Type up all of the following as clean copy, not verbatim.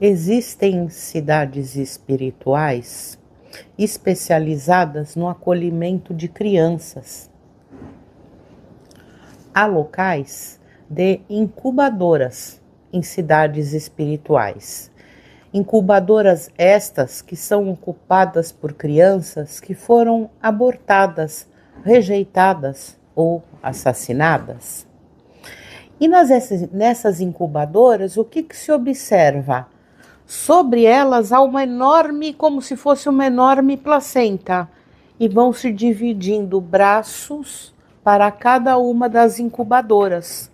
Existem cidades espirituais especializadas no acolhimento de crianças. Há locais de incubadoras em cidades espirituais. Incubadoras estas que são ocupadas por crianças que foram abortadas, rejeitadas ou assassinadas. E nessas incubadoras, o que se observa? Sobre elas há uma enorme, como se fosse uma enorme placenta, e vão se dividindo braços para cada uma das incubadoras.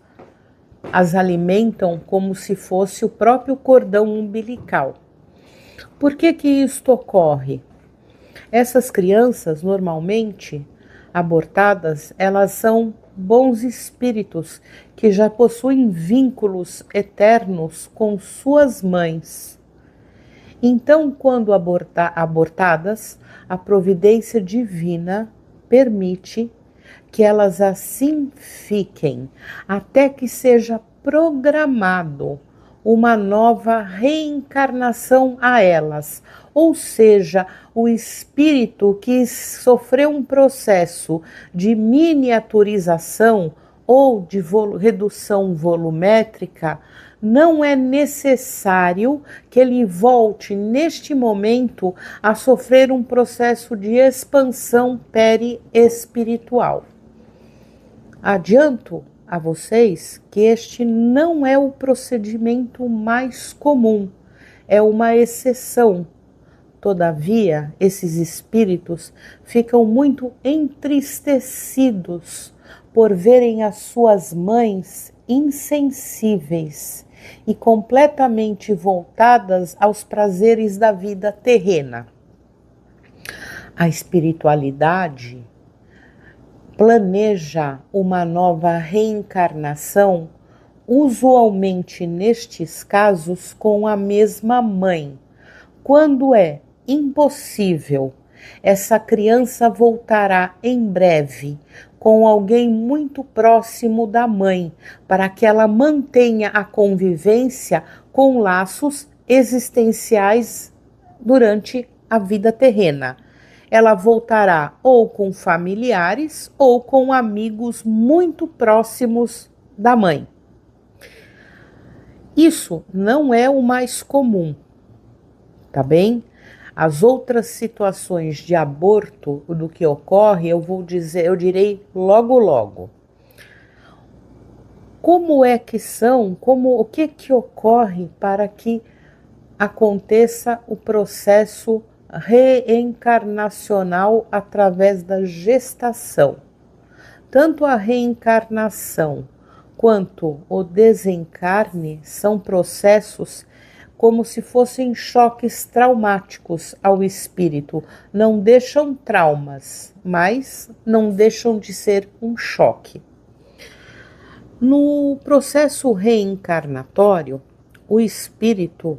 As alimentam como se fosse o próprio cordão umbilical. Por que isto ocorre? Essas crianças, normalmente abortadas, elas são bons espíritos que já possuem vínculos eternos com suas mães. Então, quando abortadas, a providência divina permite que elas assim fiquem, até que seja programado uma nova reencarnação a elas, ou seja, o espírito que sofreu um processo de miniaturização ou de redução volumétrica, não é necessário que ele volte neste momento a sofrer um processo de expansão periespiritual. Adianto a vocês que este não é o procedimento mais comum, é uma exceção. Todavia, esses espíritos ficam muito entristecidos por verem as suas mães insensíveis e completamente voltadas aos prazeres da vida terrena. A espiritualidade planeja uma nova reencarnação, usualmente nestes casos com a mesma mãe. Quando é impossível, essa criança voltará em breve com alguém muito próximo da mãe, para que ela mantenha a convivência com laços existenciais durante a vida terrena. Ela voltará ou com familiares ou com amigos muito próximos da mãe. Isso não é o mais comum, tá bem? As outras situações de aborto do que ocorre, eu direi logo. Como é que são, o que ocorre para que aconteça o processo reencarnacional através da gestação? Tanto a reencarnação quanto o desencarne são processos como se fossem choques traumáticos ao espírito. Não deixam traumas, mas não deixam de ser um choque. No processo reencarnatório, o espírito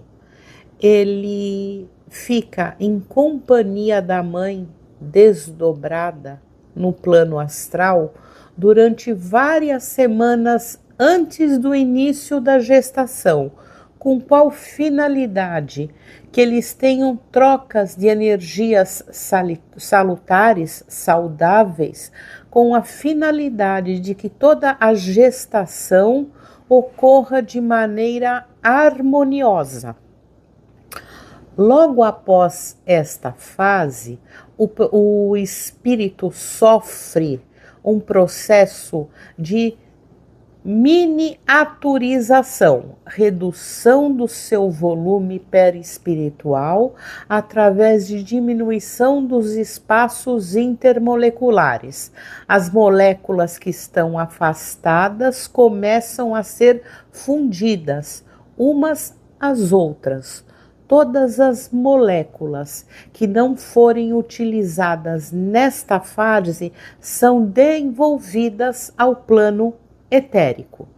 ele fica em companhia da mãe desdobrada no plano astral durante várias semanas antes do início da gestação. Com qual finalidade? Que eles tenham trocas de energias salutares, saudáveis, com a finalidade de que toda a gestação ocorra de maneira harmoniosa. Logo após esta fase, o espírito sofre um processo de miniaturização, redução do seu volume perispiritual através de diminuição dos espaços intermoleculares. As moléculas que estão afastadas começam a ser fundidas umas às outras. Todas as moléculas que não forem utilizadas nesta fase são devolvidas ao plano etérico.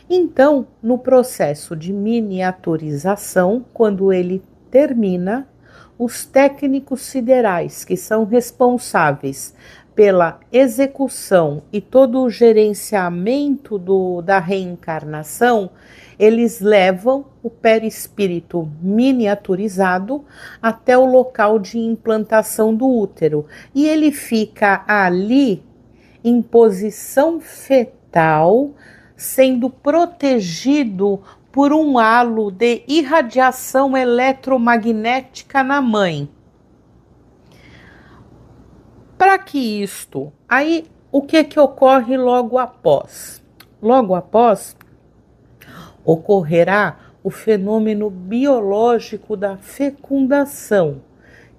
Então, no processo de miniaturização, quando ele termina, os técnicos siderais que são responsáveis pela execução e todo o gerenciamento da reencarnação, eles levam o perispírito miniaturizado até o local de implantação do útero. E ele fica ali em posição fetal, sendo protegido por um halo de irradiação eletromagnética na mãe. Para que isto? Aí, o que ocorre logo após? Logo após, ocorrerá o fenômeno biológico da fecundação,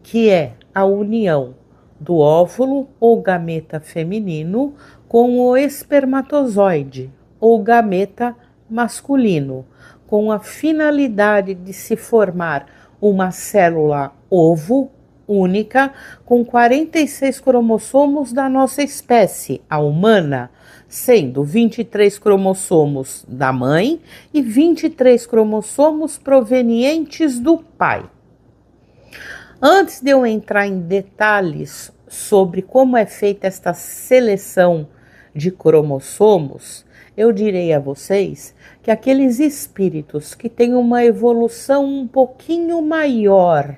que é a união do óvulo ou gameta feminino com o espermatozoide ou gameta masculino, com a finalidade de se formar uma célula ovo única com 46 cromossomos da nossa espécie, a humana, sendo 23 cromossomos da mãe e 23 cromossomos provenientes do pai. Antes de eu entrar em detalhes sobre como é feita esta seleção de cromossomos, eu direi a vocês que aqueles espíritos que têm uma evolução um pouquinho maior,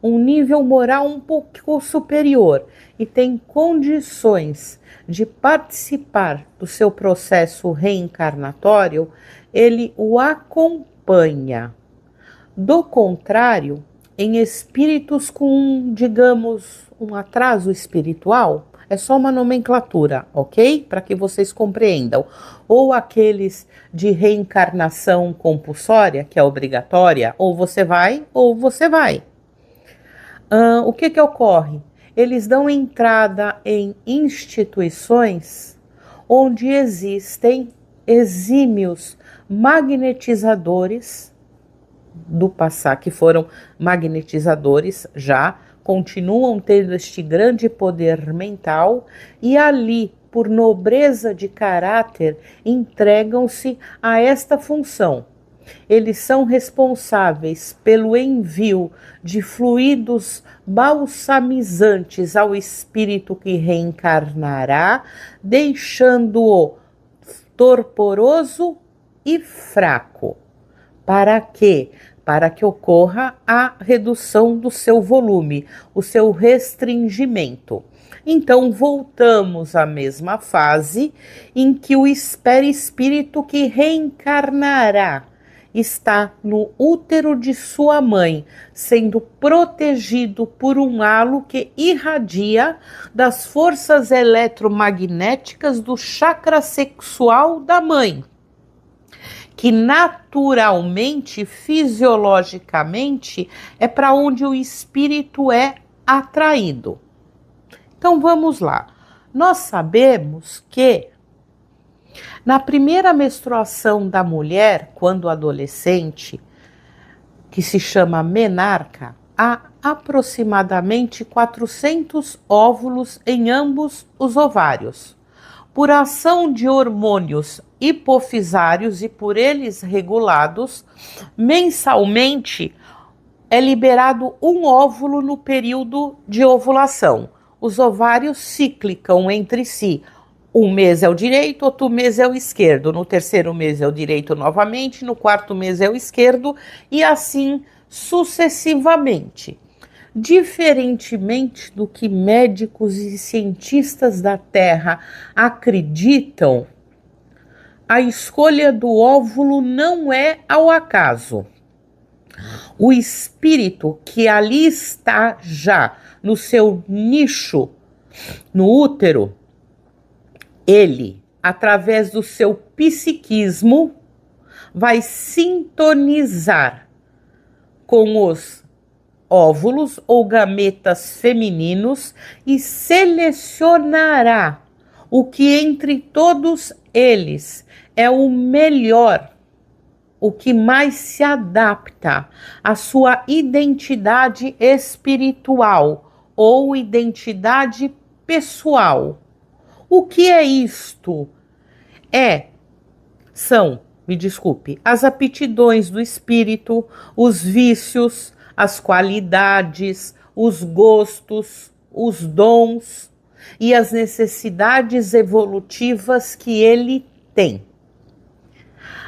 um nível moral um pouco superior e têm condições de participar do seu processo reencarnatório, ele o acompanha. Do contrário, em espíritos com, digamos, um atraso espiritual, é só uma nomenclatura, ok? Para que vocês compreendam. Ou aqueles de reencarnação compulsória, que é obrigatória, ou você vai, ou você vai. O que ocorre? Eles dão entrada em instituições onde existem exímios magnetizadores do passado, que foram magnetizadores já, continuam tendo este grande poder mental e ali, por nobreza de caráter, entregam-se a esta função. Eles são responsáveis pelo envio de fluidos balsamizantes ao espírito que reencarnará, deixando-o torporoso e fraco. Para quê? Para que ocorra a redução do seu volume, o seu restringimento. Então, voltamos à mesma fase em que o espírito que reencarnará está no útero de sua mãe, sendo protegido por um halo que irradia das forças eletromagnéticas do chakra sexual da mãe, que naturalmente, fisiologicamente, é para onde o espírito é atraído. Então vamos lá. Nós sabemos que na primeira menstruação da mulher, quando adolescente, que se chama menarca, há aproximadamente 400 óvulos em ambos os ovários. Por ação de hormônios hipofisários e por eles regulados, mensalmente é liberado um óvulo no período de ovulação. Os ovários ciclicam entre si. Um mês é o direito, outro mês é o esquerdo. No terceiro mês é o direito novamente, no quarto mês é o esquerdo e assim sucessivamente. Diferentemente do que médicos e cientistas da Terra acreditam, a escolha do óvulo não é ao acaso. O espírito que ali está já no seu nicho, no útero, ele, através do seu psiquismo, vai sintonizar com os óvulos ou gametas femininos e selecionará o que entre todos eles é o melhor, o que mais se adapta à sua identidade espiritual ou identidade pessoal. O que é isto? As aptidões do espírito, os vícios, as qualidades, os gostos, os dons. e as necessidades evolutivas que ele tem.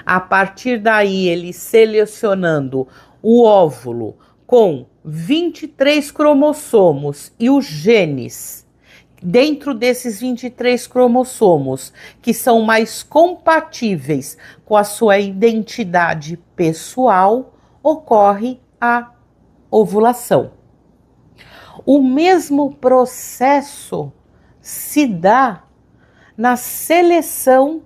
A partir daí, ele selecionando o óvulo com 23 cromossomos e os genes dentro desses 23 cromossomos, que são mais compatíveis com a sua identidade pessoal, ocorre a ovulação. O mesmo processo se dá na seleção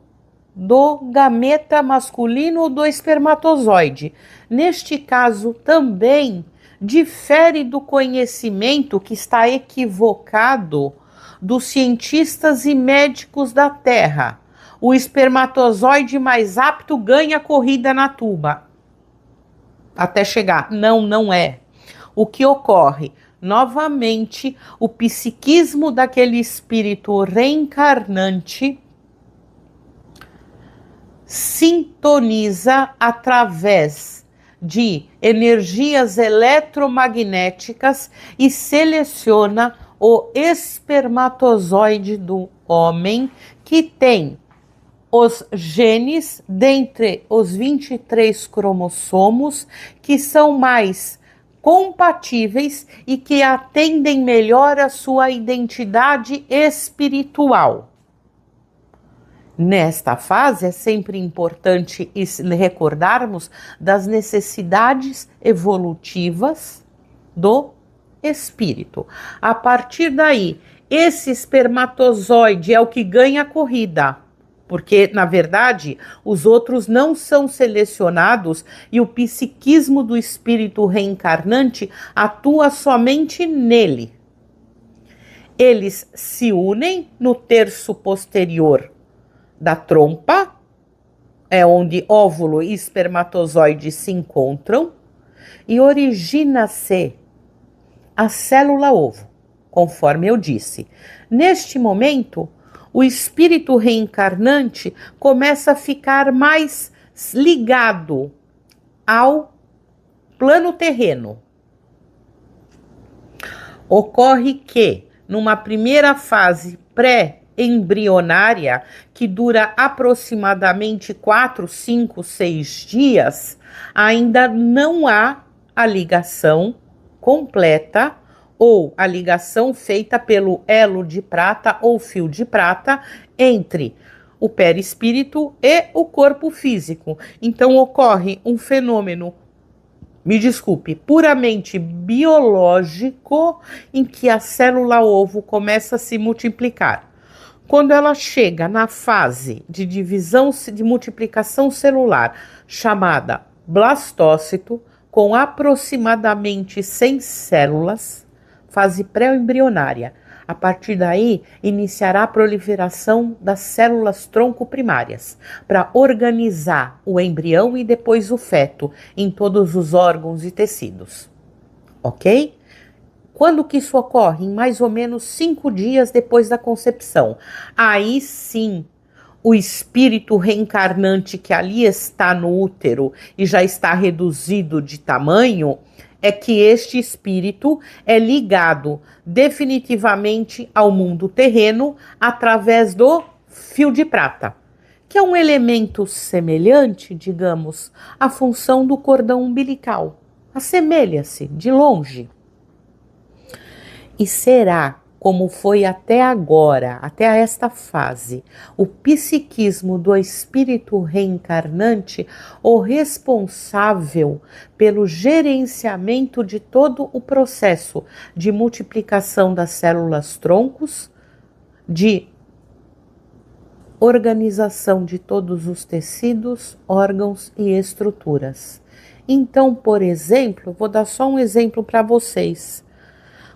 do gameta masculino ou do espermatozoide. Neste caso também difere do conhecimento que está equivocado dos cientistas e médicos da Terra. O espermatozoide mais apto ganha a corrida na tuba até chegar. Não, não é. O que ocorre? Novamente, o psiquismo daquele espírito reencarnante sintoniza através de energias eletromagnéticas e seleciona o espermatozoide do homem, que tem os genes dentre os 23 cromossomos que são mais compatíveis e que atendem melhor a sua identidade espiritual. Nesta fase é sempre importante recordarmos das necessidades evolutivas do espírito. A partir daí, esse espermatozoide é o que ganha a corrida, porque, na verdade, os outros não são selecionados e o psiquismo do espírito reencarnante atua somente nele. Eles se unem no terço posterior da trompa, é onde óvulo e espermatozoide se encontram, e origina-se a célula-ovo, conforme eu disse. Neste momento, o espírito reencarnante começa a ficar mais ligado ao plano terreno. Ocorre que, numa primeira fase pré-embrionária, que dura aproximadamente 4, 5, 6 dias, ainda não há a ligação completa ou a ligação feita pelo elo de prata ou fio de prata entre o perispírito e o corpo físico. Então ocorre um fenômeno, me desculpe, puramente biológico, em que a célula-ovo começa a se multiplicar. Quando ela chega na fase de divisão, de multiplicação celular, chamada blastócito, com aproximadamente 100 células, fase pré-embrionária. A partir daí, iniciará a proliferação das células tronco primárias, para organizar o embrião e depois o feto em todos os órgãos e tecidos. Ok? Quando que isso ocorre? Em mais ou menos 5 dias depois da concepção. Aí sim, o espírito reencarnante que ali está no útero e já está reduzido de tamanho, é que este espírito é ligado definitivamente ao mundo terreno através do fio de prata, que é um elemento semelhante, digamos, à função do cordão umbilical. Assemelha-se de longe. E será, como foi até agora, até esta fase, o psiquismo do espírito reencarnante o responsável pelo gerenciamento de todo o processo de multiplicação das células troncos, de organização de todos os tecidos, órgãos e estruturas. Então, por exemplo, vou dar só um exemplo para vocês.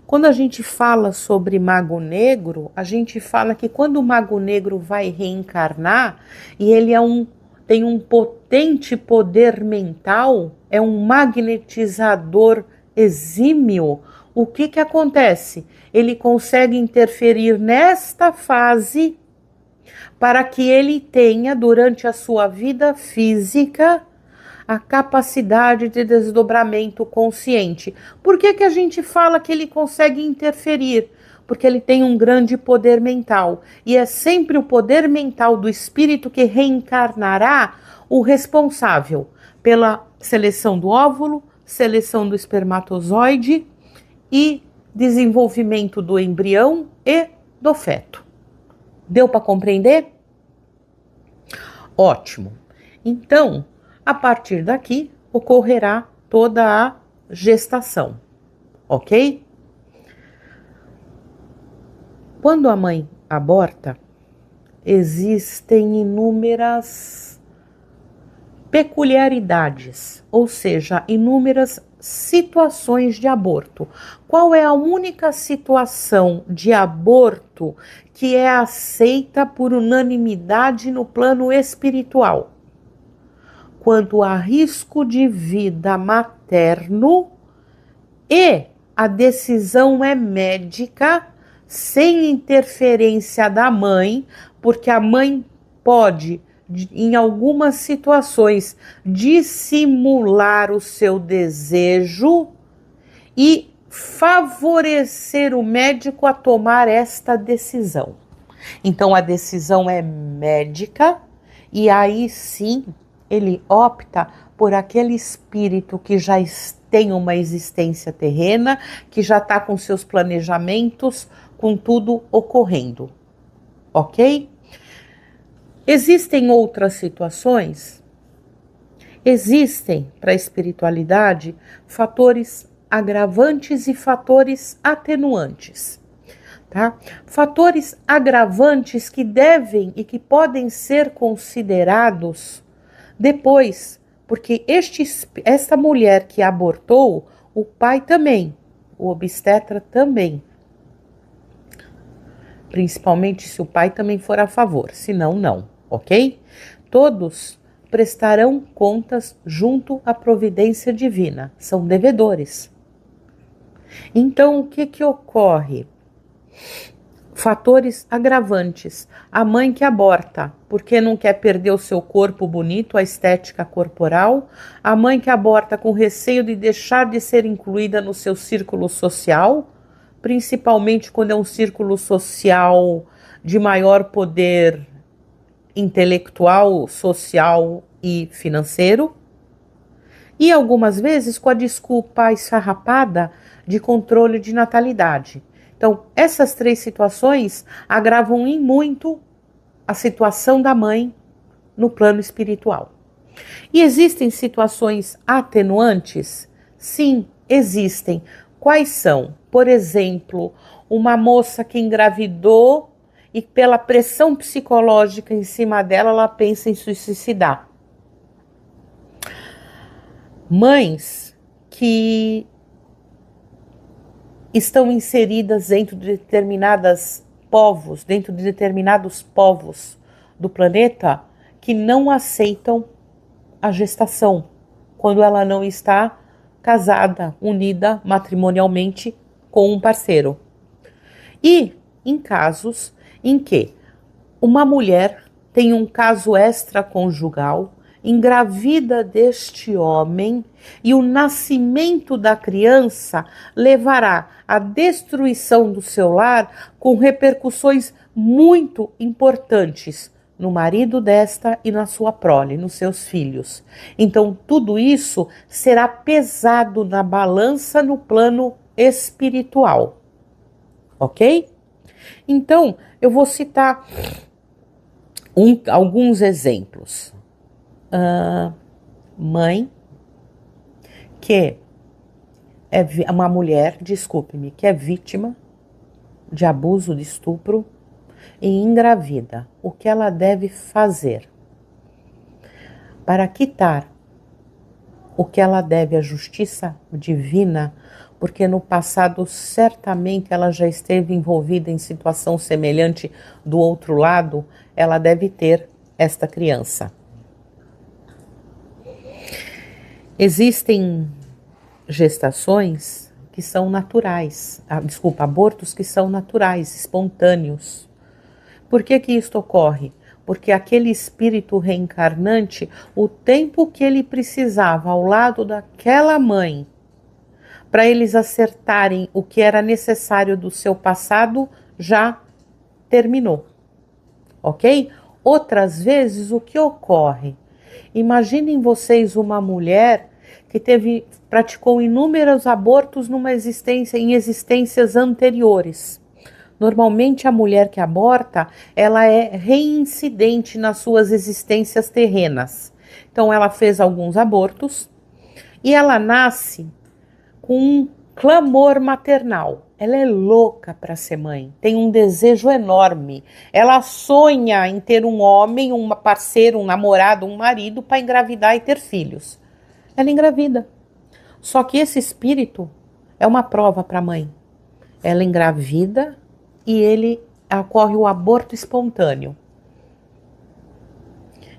Quando a gente fala sobre mago negro, a gente fala que quando o mago negro vai reencarnar e ele tem um potente poder mental, é um magnetizador exímio, o que acontece? Ele consegue interferir nesta fase para que ele tenha, durante a sua vida física, a capacidade de desdobramento consciente. Por que a gente fala que ele consegue interferir? Porque ele tem um grande poder mental. E é sempre o poder mental do espírito que reencarnará o responsável pela seleção do óvulo, seleção do espermatozoide e desenvolvimento do embrião e do feto. Deu para compreender? Ótimo. Então, a partir daqui, ocorrerá toda a gestação, ok? Quando a mãe aborta, existem inúmeras peculiaridades, ou seja, inúmeras situações de aborto. Qual é a única situação de aborto que é aceita por unanimidade no plano espiritual? Quanto a risco de vida materno e a decisão é médica, sem interferência da mãe, porque a mãe pode, em algumas situações, dissimular o seu desejo e favorecer o médico a tomar esta decisão. Então, a decisão é médica e aí sim ele opta por aquele espírito que já tem uma existência terrena, que já está com seus planejamentos, com tudo ocorrendo, ok? Existem outras situações? Existem para a espiritualidade fatores agravantes e fatores atenuantes, tá? Fatores agravantes que devem e que podem ser considerados depois, porque esta mulher que abortou, o pai também, o obstetra também. Principalmente se o pai também for a favor, senão não, ok? Todos prestarão contas junto à providência divina, são devedores. Então, o que ocorre? Fatores agravantes. A mãe que aborta, porque não quer perder o seu corpo bonito, a estética corporal. A mãe que aborta com receio de deixar de ser incluída no seu círculo social, principalmente quando é um círculo social de maior poder intelectual, social e financeiro. E algumas vezes com a desculpa esfarrapada de controle de natalidade. Então, essas três situações agravam em muito a situação da mãe no plano espiritual. E existem situações atenuantes? Sim, existem. Quais são? Por exemplo, uma moça que engravidou e pela pressão psicológica em cima dela, ela pensa em se suicidar. Mães que estão inseridas dentro de determinados povos do planeta que não aceitam a gestação, quando ela não está casada, unida matrimonialmente com um parceiro. E em casos em que uma mulher tem um caso extraconjugal, engravida deste homem e o nascimento da criança levará à destruição do seu lar com repercussões muito importantes no marido desta e na sua prole, nos seus filhos. Então, tudo isso será pesado na balança no plano espiritual, ok? Então, eu vou citar alguns exemplos. Mãe que é uma mulher, desculpe-me, que é vítima de abuso, de estupro e engravida. O que ela deve fazer para quitar o que ela deve à justiça divina? Porque no passado certamente ela já esteve envolvida em situação semelhante do outro lado, ela deve ter esta criança. Existem gestações que são naturais, abortos que são naturais, espontâneos. Por que isto ocorre? Porque aquele espírito reencarnante, o tempo que ele precisava ao lado daquela mãe para eles acertarem o que era necessário do seu passado, já terminou, ok? Outras vezes, o que ocorre? Imaginem vocês uma mulher que praticou inúmeros abortos em existências anteriores. Normalmente a mulher que aborta, ela é reincidente nas suas existências terrenas. Então ela fez alguns abortos e ela nasce com um clamor maternal. Ela é louca para ser mãe, tem um desejo enorme. Ela sonha em ter um homem, uma parceira, um namorado, um marido para engravidar e ter filhos. Ela engravida. Só que esse espírito é uma prova para a mãe. Ela engravida e ocorre o aborto espontâneo.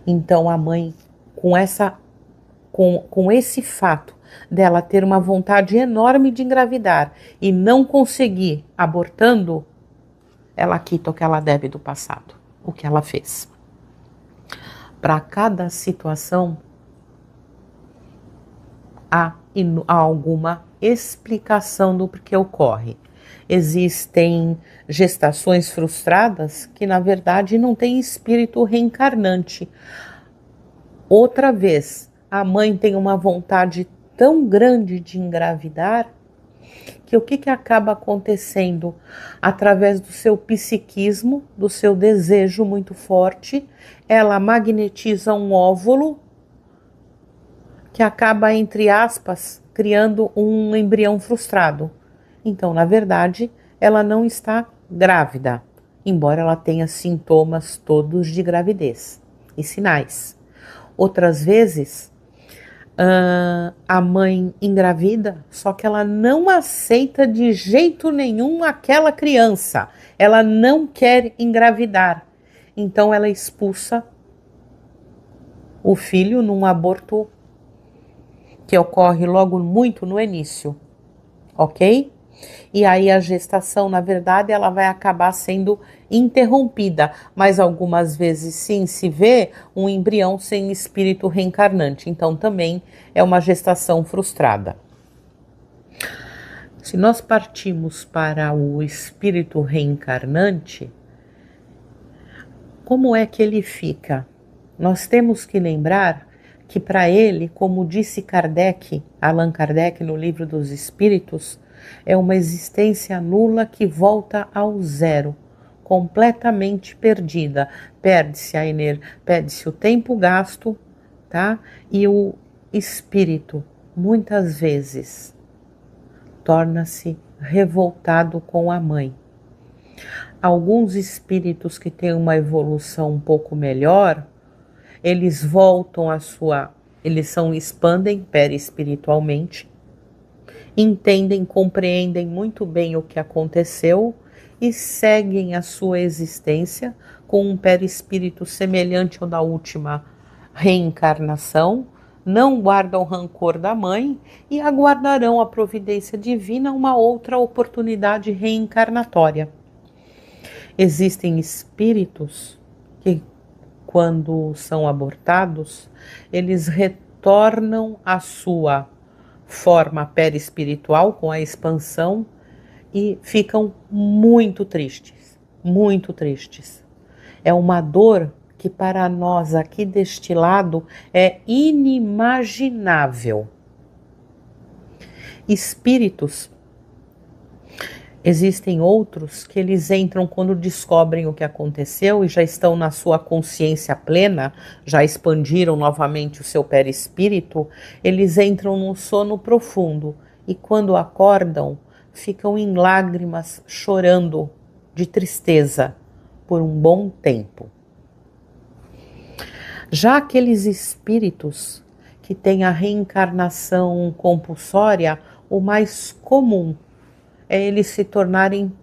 Então a mãe, com esse fato dela ter uma vontade enorme de engravidar e não conseguir abortando, ela quita o que ela deve do passado, o que ela fez. Para cada situação há alguma explicação do porquê ocorre. Existem gestações frustradas que, na verdade, não têm espírito reencarnante. Outra vez, a mãe tem uma vontade tão grande de engravidar que o que acaba acontecendo? Através do seu psiquismo, do seu desejo muito forte, ela magnetiza um óvulo que acaba, entre aspas, criando um embrião frustrado. Então, na verdade, ela não está grávida, embora ela tenha sintomas todos de gravidez e sinais. Outras vezes, a mãe engravida, só que ela não aceita de jeito nenhum aquela criança. Ela não quer engravidar. Então, ela expulsa o filho num aborto que ocorre logo muito no início, ok? E aí a gestação, na verdade, ela vai acabar sendo interrompida, mas algumas vezes sim se vê um embrião sem espírito reencarnante, então também é uma gestação frustrada. Se nós partimos para o espírito reencarnante, como é que ele fica? Nós temos que lembrar que para ele, como disse Allan Kardec no Livro dos Espíritos, é uma existência nula que volta ao zero, completamente perdida. Perde-se o tempo gasto, tá? E o espírito, muitas vezes, torna-se revoltado com a mãe. Alguns espíritos que têm uma evolução um pouco melhor, eles voltam expandem perispiritualmente, entendem, compreendem muito bem o que aconteceu e seguem a sua existência com um perispírito semelhante ao da última reencarnação, não guardam rancor da mãe e aguardarão a providência divina uma outra oportunidade reencarnatória. Existem espíritos que, quando são abortados, eles retornam à sua forma perispiritual com a expansão e ficam muito tristes, muito tristes. É uma dor que para nós aqui deste lado é inimaginável. Espíritos, existem outros que eles entram quando descobrem o que aconteceu e já estão na sua consciência plena, já expandiram novamente o seu perispírito, eles entram num sono profundo e quando acordam ficam em lágrimas chorando de tristeza por um bom tempo. Já aqueles espíritos que têm a reencarnação compulsória, o mais comum é eles se tornarem,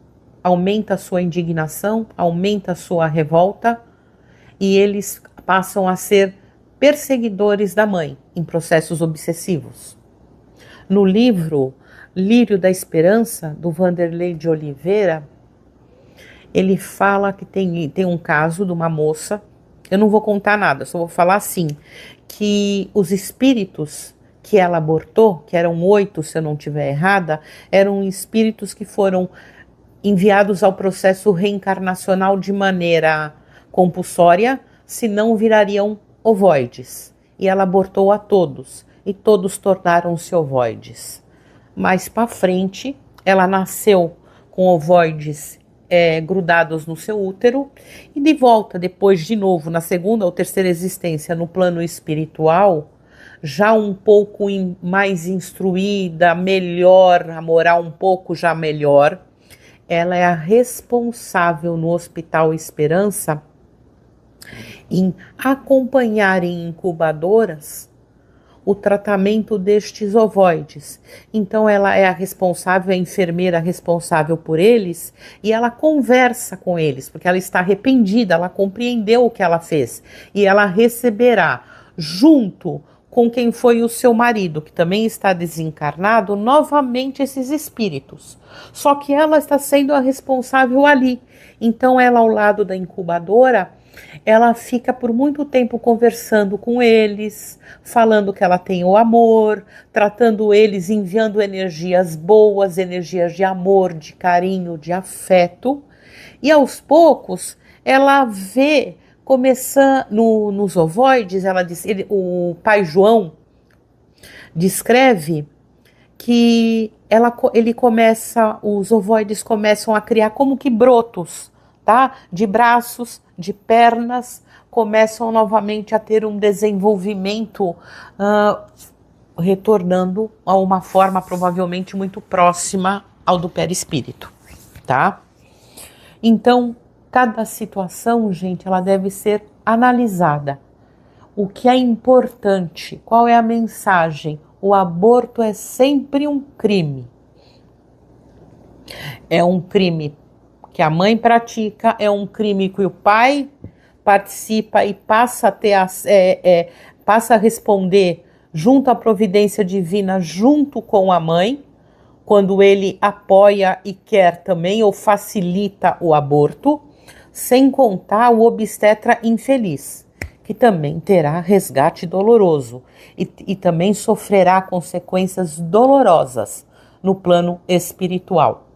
aumenta a sua indignação, aumenta a sua revolta e eles passam a ser perseguidores da mãe em processos obsessivos. No livro Lírio da Esperança, do Vanderlei de Oliveira, ele fala que tem um caso de uma moça, eu não vou contar nada, só vou falar assim, que os espíritos que ela abortou, que eram 8, se eu não estiver errada, eram espíritos que foram enviados ao processo reencarnacional de maneira compulsória, senão virariam ovoides. E ela abortou a todos, e todos tornaram-se ovoides. Mais para frente, ela nasceu com ovoides grudados no seu útero, e de volta, depois de novo, na segunda ou terceira existência, no plano espiritual, já um pouco mais instruída, melhor, a moral um pouco já melhor, ela é a responsável no Hospital Esperança em acompanhar em incubadoras o tratamento destes ovoides. Então ela é a responsável, a enfermeira responsável por eles, e ela conversa com eles, porque ela está arrependida, ela compreendeu o que ela fez, e ela receberá, junto com quem foi o seu marido, que também está desencarnado, novamente esses espíritos. Só que ela está sendo a responsável ali. Então ela, ao lado da incubadora, ela fica por muito tempo conversando com eles, falando que ela tem o amor, tratando eles, enviando energias boas, energias de amor, de carinho, de afeto. E aos poucos ela vê começando nos ovoides, ela diz, o pai João descreve que os ovoides começam a criar como que brotos, tá? De braços, de pernas, começam novamente a ter um desenvolvimento, retornando a uma forma provavelmente muito próxima ao do perispírito, tá? Então, cada situação, gente, ela deve ser analisada. O que é importante? Qual é a mensagem? O aborto é sempre um crime. É um crime que a mãe pratica, é um crime que o pai participa e passa a ter passa a responder junto à providência divina, junto com a mãe, quando ele apoia e quer também ou facilita o aborto, sem contar o obstetra infeliz, que também terá resgate doloroso e também sofrerá consequências dolorosas no plano espiritual.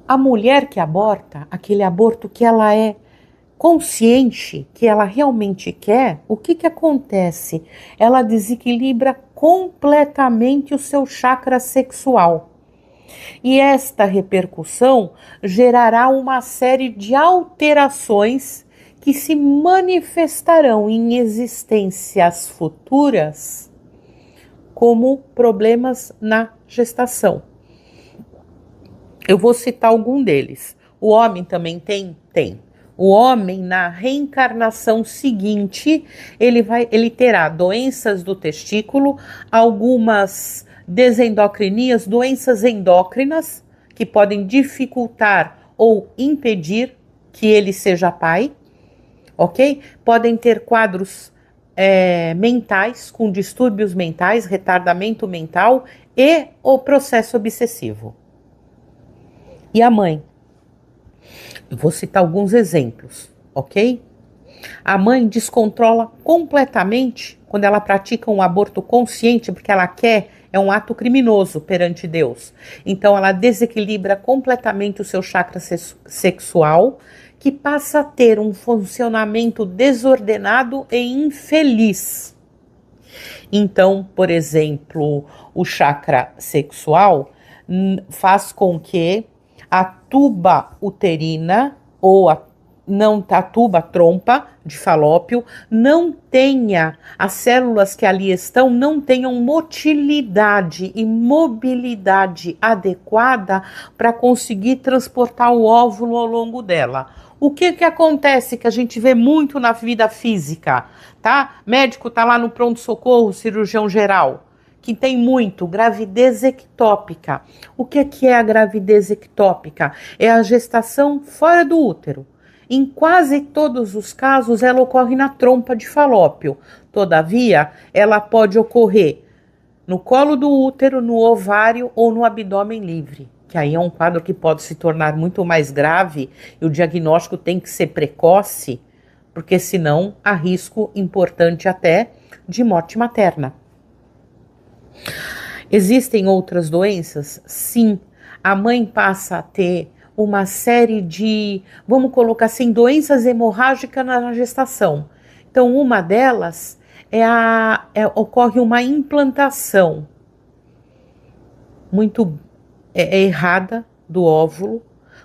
A mulher que aborta, aquele aborto que ela é consciente, que ela realmente quer, o que acontece? Ela desequilibra completamente o seu chakra sexual. E esta repercussão gerará uma série de alterações que se manifestarão em existências futuras como problemas na gestação. Eu vou citar algum deles. O homem também tem? Tem. O homem, na reencarnação seguinte, ele terá doenças do testículo, algumas desendocrinias, doenças endócrinas, que podem dificultar ou impedir que ele seja pai, ok? Podem ter quadros mentais, com distúrbios mentais, retardamento mental e o processo obsessivo. E a mãe? Eu vou citar alguns exemplos, ok? A mãe descontrola completamente quando ela pratica um aborto consciente, porque ela quer, é um ato criminoso perante Deus. Então ela desequilibra completamente o seu chakra sexual, que passa a ter um funcionamento desordenado e infeliz. Então, por exemplo, o chakra sexual faz com que a tuba uterina ou a trompa de falópio não tenha, as células que ali estão não tenham motilidade e mobilidade adequada para conseguir transportar o óvulo ao longo dela. O que acontece que a gente vê muito na vida física, tá? Médico tá lá no pronto-socorro, cirurgião geral, que tem muito, gravidez ectópica. O que é a gravidez ectópica? É a gestação fora do útero. Em quase todos os casos, ela ocorre na trompa de falópio. Todavia, ela pode ocorrer no colo do útero, no ovário ou no abdômen livre, que aí é um quadro que pode se tornar muito mais grave e o diagnóstico tem que ser precoce, porque senão há risco importante até de morte materna. Existem outras doenças? Sim. A mãe passa a ter uma série de, vamos colocar assim, doenças hemorrágicas na gestação. Então, uma delas ocorre uma implantação muito errada do óvulo.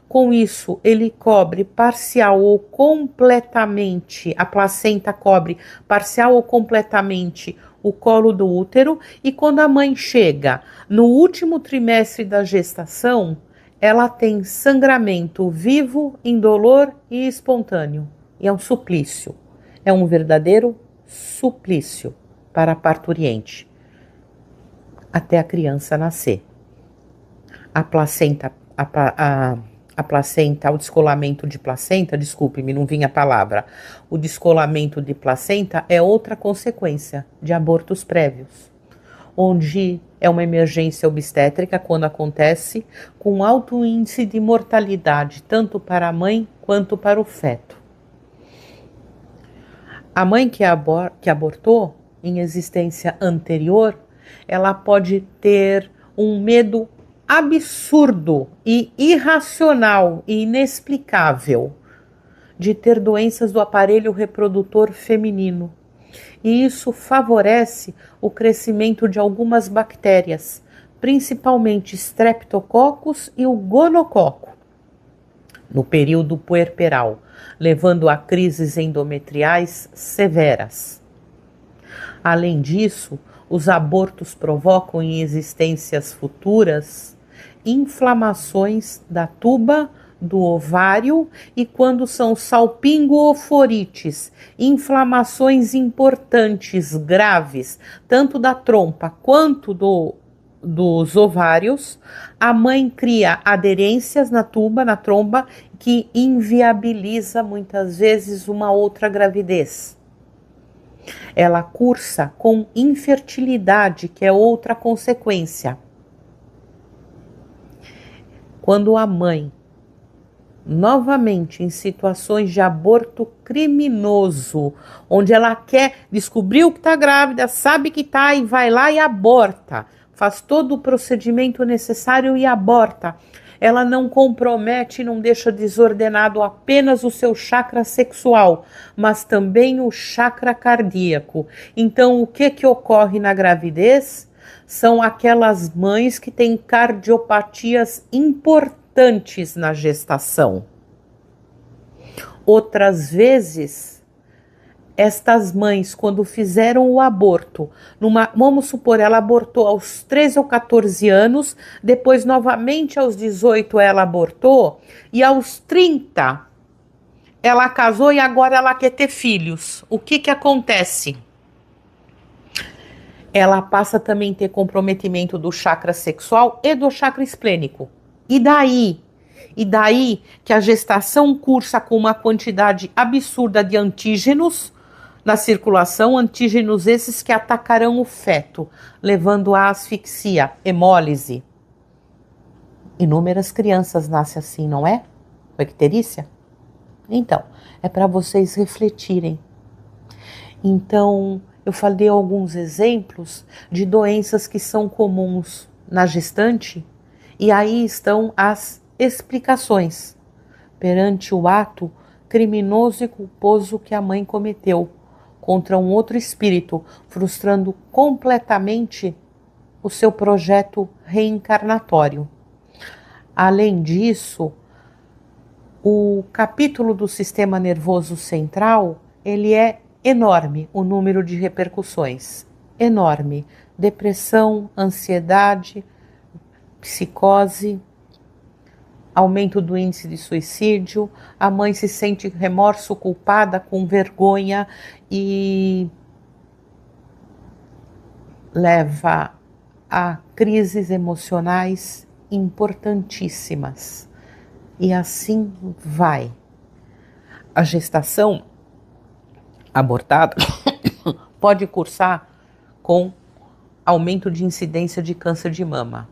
Com isso, ele cobre parcial ou completamente, a placenta cobre parcial ou completamente o colo do útero, e quando a mãe chega no último trimestre da gestação, ela tem sangramento vivo, indolor e espontâneo. E é um suplício, é um verdadeiro suplício para a parturiente, até a criança nascer. A placenta, a placenta, o descolamento de placenta, desculpe-me, não vinha a palavra. O descolamento de placenta é outra consequência de abortos prévios, onde é uma emergência obstétrica quando acontece, com alto índice de mortalidade, tanto para a mãe quanto para o feto. A mãe que abortou em existência anterior, ela pode ter um medo absurdo e irracional e inexplicável de ter doenças do aparelho reprodutor feminino. E isso favorece o crescimento de algumas bactérias, principalmente Streptococcus e o gonococo, no período puerperal, levando a crises endometriais severas. Além disso, os abortos provocam em existências futuras inflamações da tuba, do ovário, e quando são salpingo-oforites, inflamações importantes, graves, tanto da trompa quanto dos ovários, a mãe cria aderências na tuba, na tromba, que inviabiliza muitas vezes uma outra gravidez. Ela cursa com infertilidade, que é outra consequência. Quando a mãe, novamente em situações de aborto criminoso, onde ela quer descobrir que está grávida, sabe que está e vai lá e aborta, faz todo o procedimento necessário e aborta, ela não compromete, não deixa desordenado apenas o seu chakra sexual, mas também o chakra cardíaco. Então, o que ocorre na gravidez? São aquelas mães que têm cardiopatias importantes na gestação. Outras vezes, estas mães, quando fizeram o aborto, vamos supor, ela abortou aos 13 ou 14 anos, depois novamente aos 18 ela abortou, e aos 30 ela casou e agora ela quer ter filhos. O que acontece? Ela passa também a ter comprometimento do chakra sexual e do chakra esplênico. E daí que a gestação cursa com uma quantidade absurda de antígenos na circulação, antígenos esses que atacarão o feto, levando à asfixia, hemólise. Inúmeras crianças nascem assim, não é? Com icterícia? Então, é para vocês refletirem. Então, eu falei alguns exemplos de doenças que são comuns na gestante, e aí estão as explicações perante o ato criminoso e culposo que a mãe cometeu contra um outro espírito, frustrando completamente o seu projeto reencarnatório. Além disso, o capítulo do sistema nervoso central, ele é enorme, o número de repercussões, enorme. Depressão, ansiedade, psicose, aumento do índice de suicídio, a mãe se sente remorso, culpada, com vergonha e leva a crises emocionais importantíssimas. E assim vai. A gestação abortada pode cursar com aumento de incidência de câncer de mama.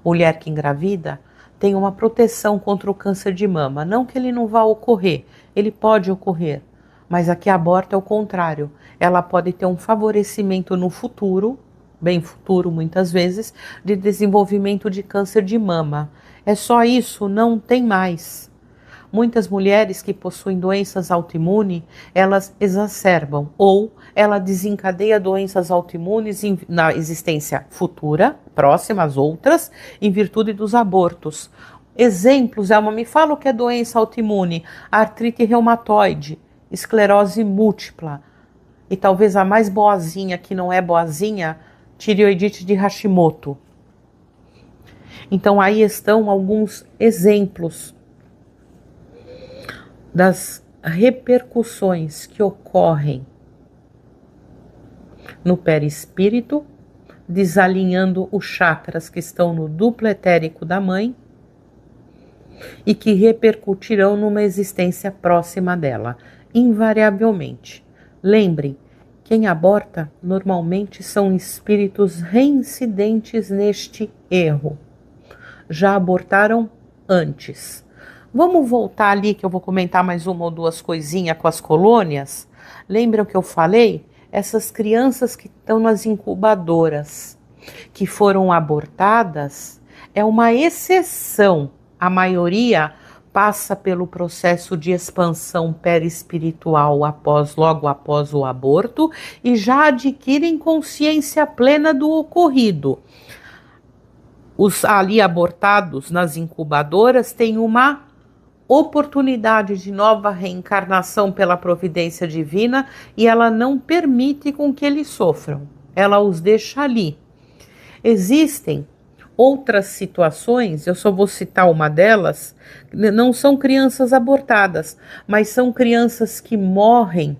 Mulher que engravida tem uma proteção contra o câncer de mama. Não que ele não vá ocorrer, ele pode ocorrer, mas a que aborta é o contrário. Ela pode ter um favorecimento no futuro bem futuro muitas vezes, de desenvolvimento de câncer de mama. É só isso, não tem mais. Muitas mulheres que possuem doenças autoimunes, elas exacerbam ou ela desencadeia doenças autoimunes na existência futura, próxima às outras, em virtude dos abortos. Exemplos, Elma, me fala o que é doença autoimune: artrite reumatoide, esclerose múltipla e talvez a mais boazinha, que não é boazinha, tireoidite de Hashimoto. Então aí estão alguns exemplos das repercussões que ocorrem no perispírito, desalinhando os chakras que estão no duplo etérico da mãe e que repercutirão numa existência próxima dela, invariavelmente. Lembrem, quem aborta normalmente são espíritos reincidentes neste erro. Já abortaram antes. Vamos voltar ali que eu vou comentar mais uma ou duas coisinhas com as colônias. Lembram que eu falei? Essas crianças que estão nas incubadoras, que foram abortadas, é uma exceção. A maioria passa pelo processo de expansão perispiritual logo após o aborto e já adquirem consciência plena do ocorrido. Os ali abortados nas incubadoras têm uma oportunidade de nova reencarnação pela providência divina e ela não permite com que eles sofram, ela os deixa ali. Existem outras situações, eu só vou citar uma delas, não são crianças abortadas, mas são crianças que morrem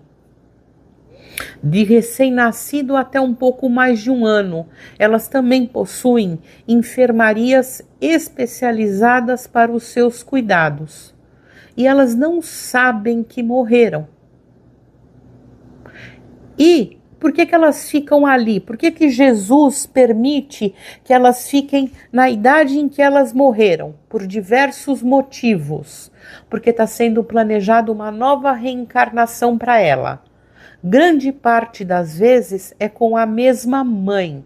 de recém-nascido até um pouco mais de um ano. Elas também possuem enfermarias especializadas para os seus cuidados. E elas não sabem que morreram. E por que elas ficam ali? Por que Jesus permite que elas fiquem na idade em que elas morreram? Por diversos motivos. Porque está sendo planejada uma nova reencarnação para ela. Grande parte das vezes é com a mesma mãe.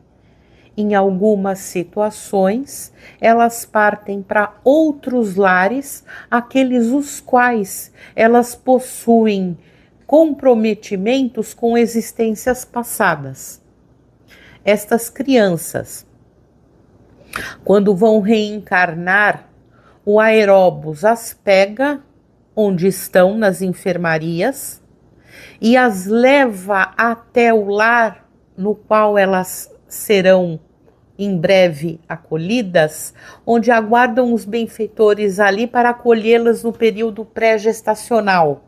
Em algumas situações, elas partem para outros lares, aqueles os quais elas possuem comprometimentos com existências passadas. Estas crianças, quando vão reencarnar, o aeróbus as pega onde estão, nas enfermarias, e as leva até o lar no qual elas serão em breve acolhidas, onde aguardam os benfeitores ali para acolhê-las no período pré-gestacional.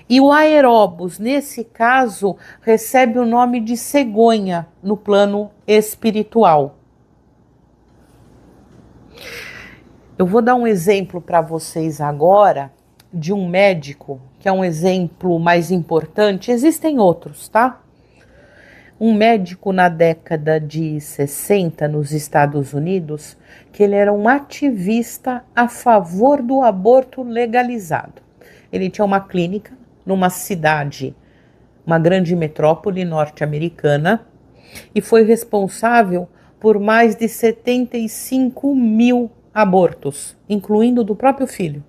E o aeróbus, nesse caso, recebe o nome de cegonha no plano espiritual. Eu vou dar um exemplo para vocês agora de um médico, que é um exemplo mais importante. Existem outros, tá? Um médico na década de 60 nos Estados Unidos, que ele era um ativista a favor do aborto legalizado. Ele tinha uma clínica numa cidade, uma grande metrópole norte-americana, e foi responsável por mais de 75 mil abortos, incluindo do próprio filho.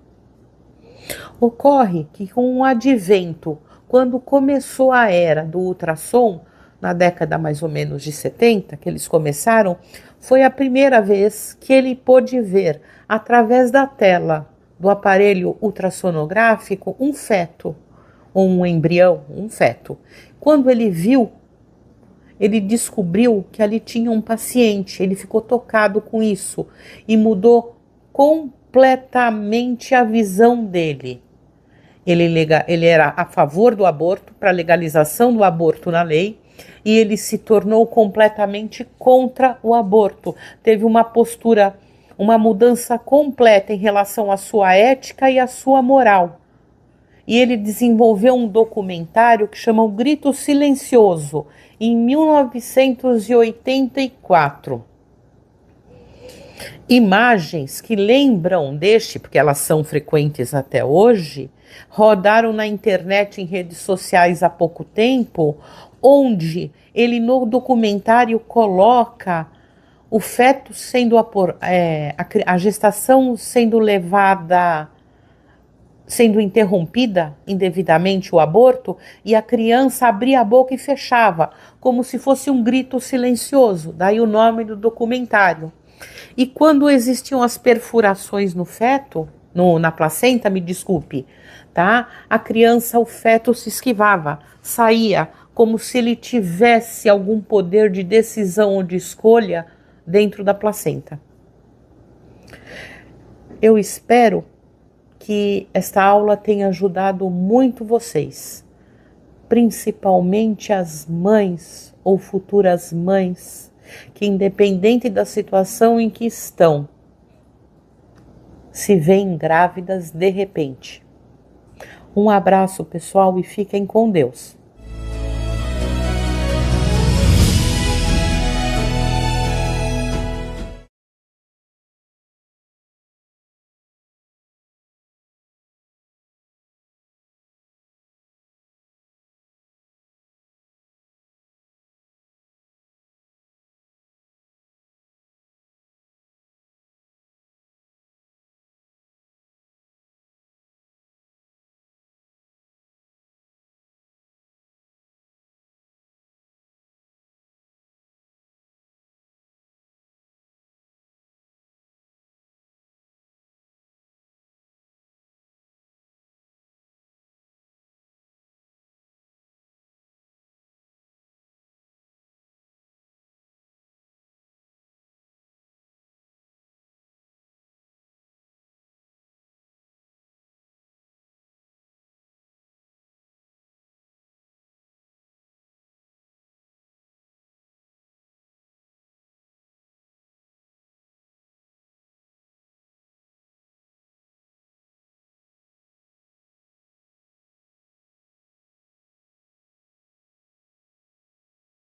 Ocorre que com o advento, quando começou a era do ultrassom, na década mais ou menos de 70, que eles começaram, foi a primeira vez que ele pôde ver, através da tela do aparelho ultrassonográfico, um feto, ou um embrião, um feto. Quando ele viu, ele descobriu que ali tinha um paciente, ele ficou tocado com isso e mudou completamente a visão dele. Ele era a favor do aborto, para a legalização do aborto na lei, e ele se tornou completamente contra o aborto. Teve uma postura, uma mudança completa em relação à sua ética e à sua moral. E ele desenvolveu um documentário que chama O Grito Silencioso, em 1984. Imagens que lembram deste, porque elas são frequentes até hoje, rodaram na internet, em redes sociais há pouco tempo, onde ele no documentário coloca o feto sendo a gestação sendo levada, sendo interrompida indevidamente, o aborto, e a criança abria a boca e fechava, como se fosse um grito silencioso, daí o nome do documentário. E quando existiam as perfurações no feto, na placenta, me desculpe, tá? A criança, o feto se esquivava, saía como se ele tivesse algum poder de decisão ou de escolha dentro da placenta. Eu espero que esta aula tenha ajudado muito vocês, principalmente as mães ou futuras mães, que independente da situação em que estão, se veem grávidas de repente. Um abraço, pessoal, e fiquem com Deus.